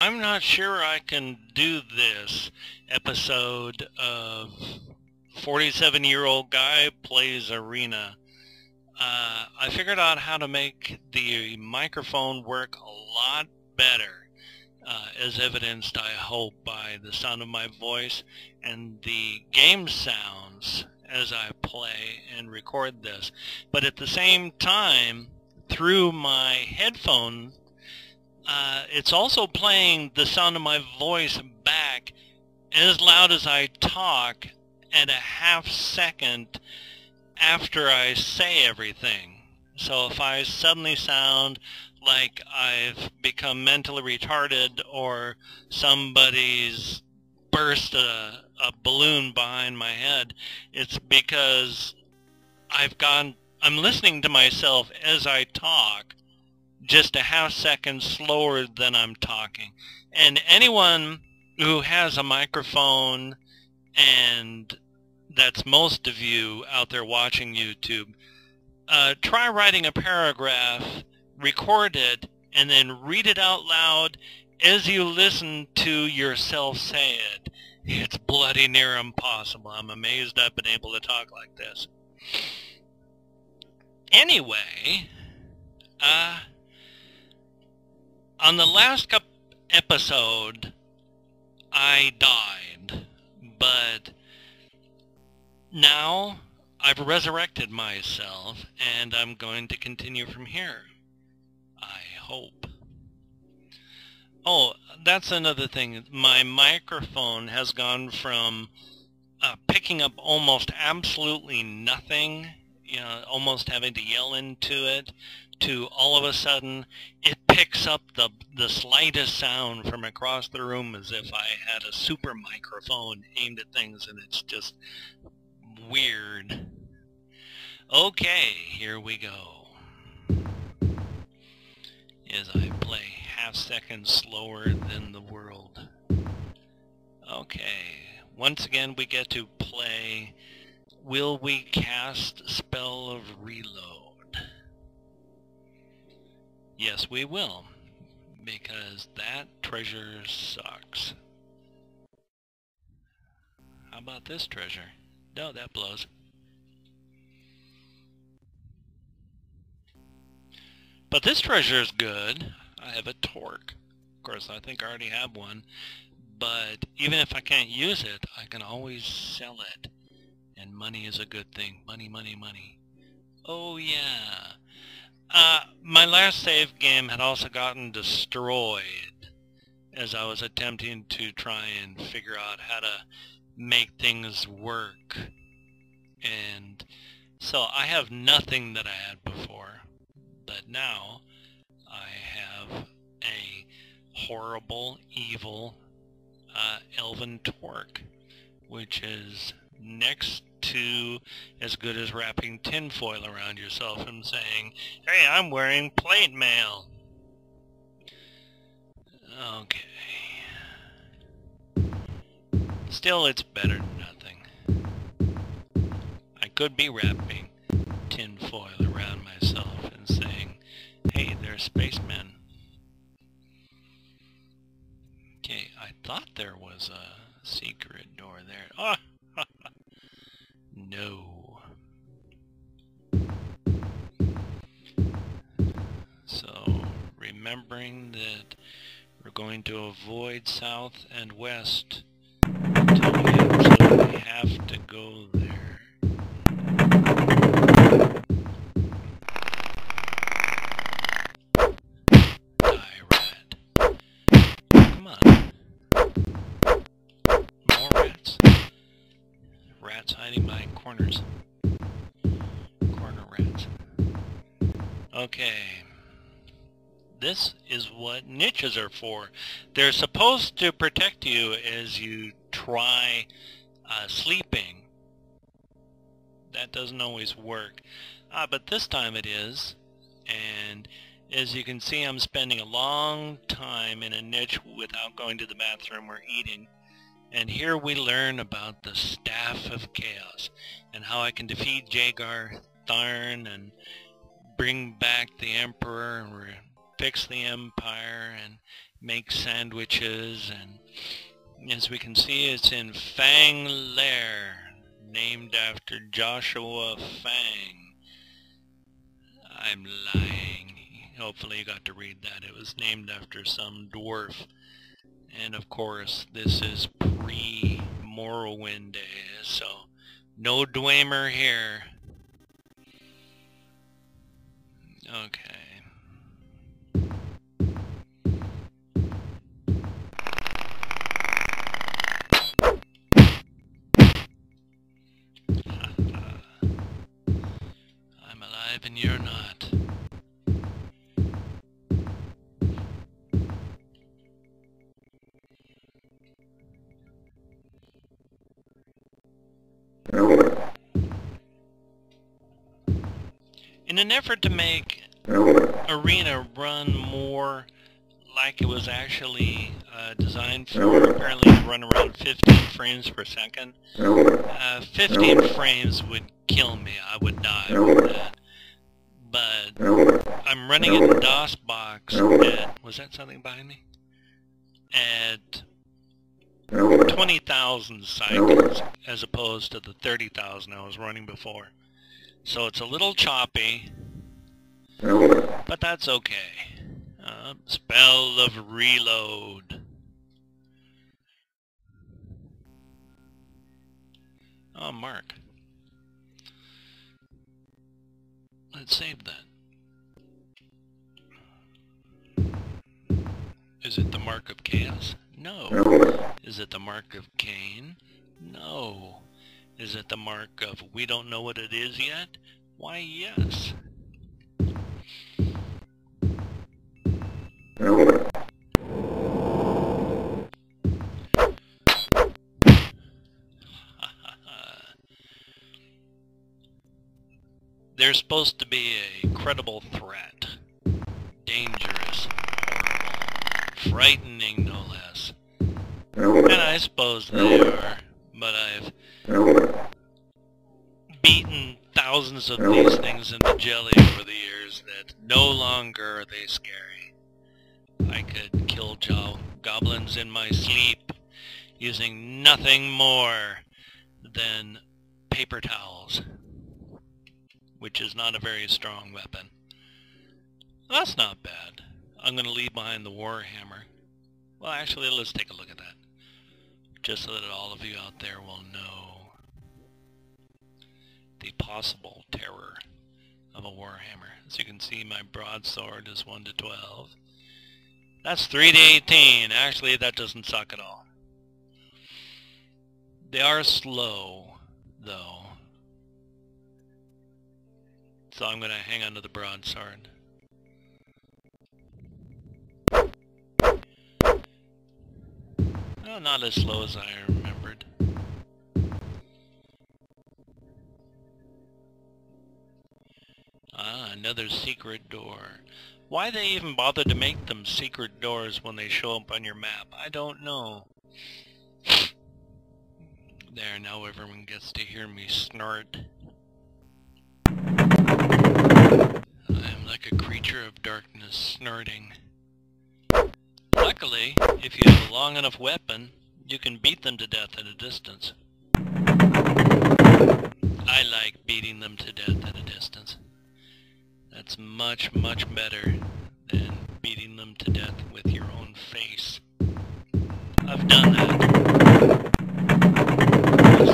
I'm not sure I can do this episode of 47-year-old guy plays arena. I figured out how to make the microphone work a lot better, as evidenced, I hope, by the sound of my voice and the game sounds as I play and record this. But at the same time, through my headphones, it's also playing the sound of my voice back as loud as I talk at a half second after I say everything. So if I suddenly sound like I've become mentally retarded or somebody's burst a balloon behind my head, it's because I'm listening to myself as I talk, just a half second slower than I'm talking. And anyone who has a microphone, and that's most of you out there watching YouTube, try writing a paragraph, record it, and then read it out loud as you listen to yourself say it. It's bloody near impossible. I'm amazed I've been able to talk like this. Anyway, on the last episode, I died, but now I've resurrected myself, and I'm going to continue from here. I hope. Oh, that's another thing. My microphone has gone from picking up almost absolutely nothing, almost having to yell into it, to all of a sudden it picks up the slightest sound from across the room as if I had a super microphone aimed at things, and it's just weird. Okay, here we go. As I play half seconds slower than the world. Okay, once again we get to play Will We Cast Spell of Reload? Yes, we will, because that treasure sucks. How about this treasure? No, that blows. But this treasure is good. I have a torque. Of course, I think I already have one. But even if I can't use it, I can always sell it. And money is a good thing. Money, money, money. Oh, yeah. My last save game had also gotten destroyed as I was attempting to try and figure out how to make things work. And so I have nothing that I had before. But now I have a horrible, evil elven torque, which is next to as good as wrapping tinfoil around yourself and saying, "Hey, I'm wearing plate mail." Okay. Still, it's better than nothing. I could be wrapping tinfoil around myself and saying, "Hey, they're spacemen." Okay, I thought there was a secret door there. Oh, no. So, remembering that we're going to avoid south and west until we absolutely have to go there. Die, rat. Come on. More rats. Rats hiding behind corners. Corner rats. Okay. This is what niches are for. They're supposed to protect you as you try sleeping. That doesn't always work. But this time it is. And as you can see, I'm spending a long time in a niche without going to the bathroom or eating. And here we learn about the Staff of Chaos and how I can defeat Jagar Tharn and bring back the Emperor and fix the Empire and make sandwiches, and as we can see, it's in Fang Lair, named after Joshua Fang. I'm lying. Hopefully you got to read that. It was named after some dwarf. And of course, this is pre-Morrowind days, so no Dwemer here. Okay. I'm alive and you're not. In an effort to make Arena run more like it was actually designed for, apparently to run around 15 frames per second. 15 frames would kill me. I would die with that. But I'm running in DOSBox at, was that something behind me? At 20,000 cycles as opposed to the 30,000 I was running before. So it's a little choppy, but that's okay. Spell of reload. Oh, Mark. Let's save that. Is it the mark of chaos? No. Is it the mark of Cain? No. Is it the mark of we don't know what it is yet? Why, yes. They're supposed to be a credible threat. Dangerous, horrible, frightening no less. And I suppose they are, but I've beaten thousands of these things into jelly over the years that no longer are they scary. I could kill goblins in my sleep using nothing more than paper towels, which is not a very strong weapon. That's not bad. I'm going to leave behind the Warhammer. Well, actually, let's take a look at that, just so that all of you out there will know the possible terror of a Warhammer. As you can see, my broadsword is 1 to 12. That's 3 to 18. Actually, that doesn't suck at all. They are slow, though. So I'm going to hang on to the broadsword. Oh, not as slow as I remembered. Ah, another secret door. Why they even bother to make them secret doors when they show up on your map, I don't know. There, now everyone gets to hear me snort. I am like a creature of darkness snorting. Luckily, if you have a long enough weapon, you can beat them to death at a distance. I like beating them to death at a distance. That's much, much better than beating them to death with your own face. I've done that.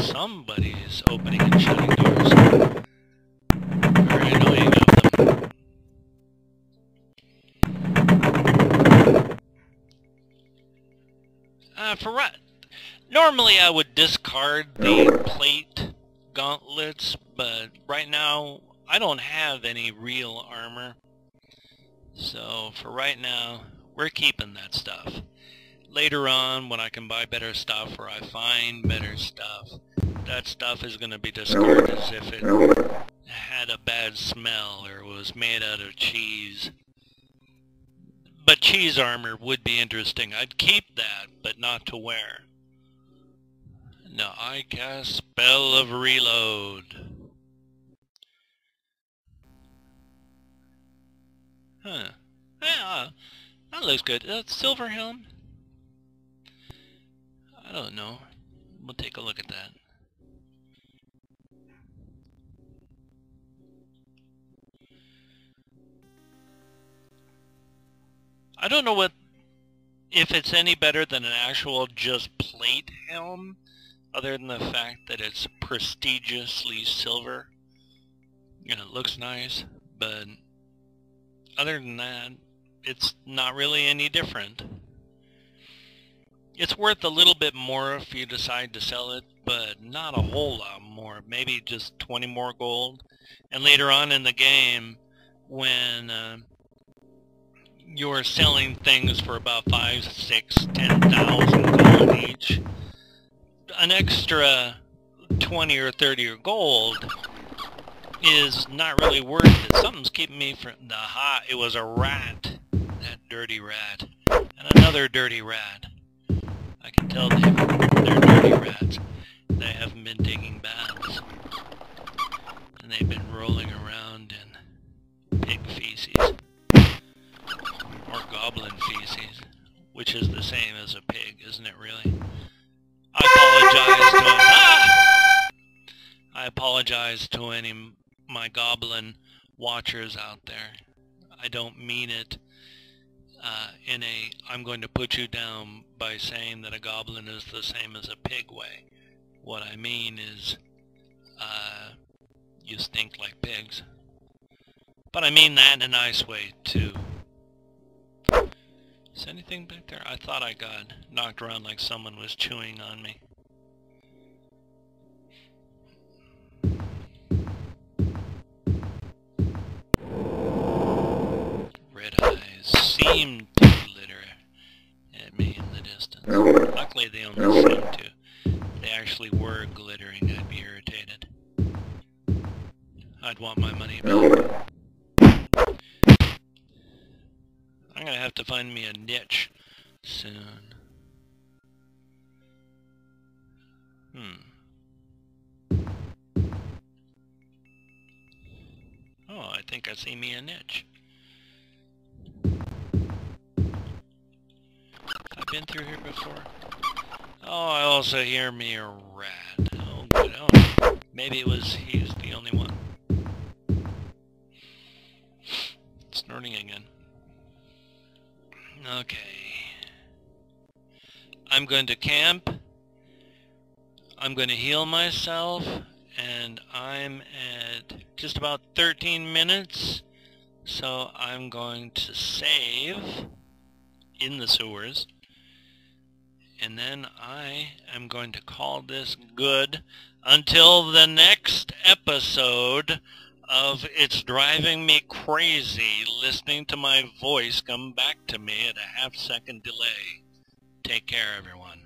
Somebody's opening and shutting doors. Very annoying of them. Normally I would discard the plate gauntlets, but right now I don't have any real armor. So for right now, we're keeping that stuff. Later on, when I can buy better stuff or I find better stuff, that stuff is going to be discarded as if it had a bad smell or was made out of cheese. But cheese armor would be interesting. I'd keep that, but not to wear. Now I cast Spell of Reload. Huh. Yeah, That looks good. Silver helm? I don't know. We'll take a look at that. I don't know if it's any better than an actual just plate helm, other than the fact that it's prestigiously silver. You know, it looks nice, but other than that, it's not really any different. It's worth a little bit more if you decide to sell it, but not a whole lot more. Maybe just 20 more gold. And later on in the game, when you're selling things for about 5, 6, 10,000 gold each, an extra 20 or 30 or gold is not really worth it. Something's keeping me from the hot. It was a rat, that dirty rat, and another dirty rat. I can tell they're dirty rats. They haven't been taking baths, and they've been rolling around in pig feces, or goblin feces, which is the same as a pig, isn't it really? I apologize to any of my goblin watchers out there. I don't mean it in a I'm going to put you down by saying that a goblin is the same as a pig way. What I mean is you stink like pigs. But I mean that in a nice way too. Is anything back there? I thought I got knocked around like someone was chewing on me. Red eyes seem to glitter at me in the distance. Luckily they only seem to. If they actually were glittering, I'd be irritated. I'd want my money back. I'm gonna have to find me a niche soon. Oh, I think I see me a niche. I've been through here before. Oh, I also hear me a rat. Oh, good. Oh, maybe he's the only one. Snorting again. Okay. I'm going to camp. I'm going to heal myself. And I'm at just about 13 minutes. So I'm going to save in the sewers. And then I am going to call this good until the next episode of It's Driving Me Crazy listening to my voice come back to me at a half-second delay. Take care, everyone.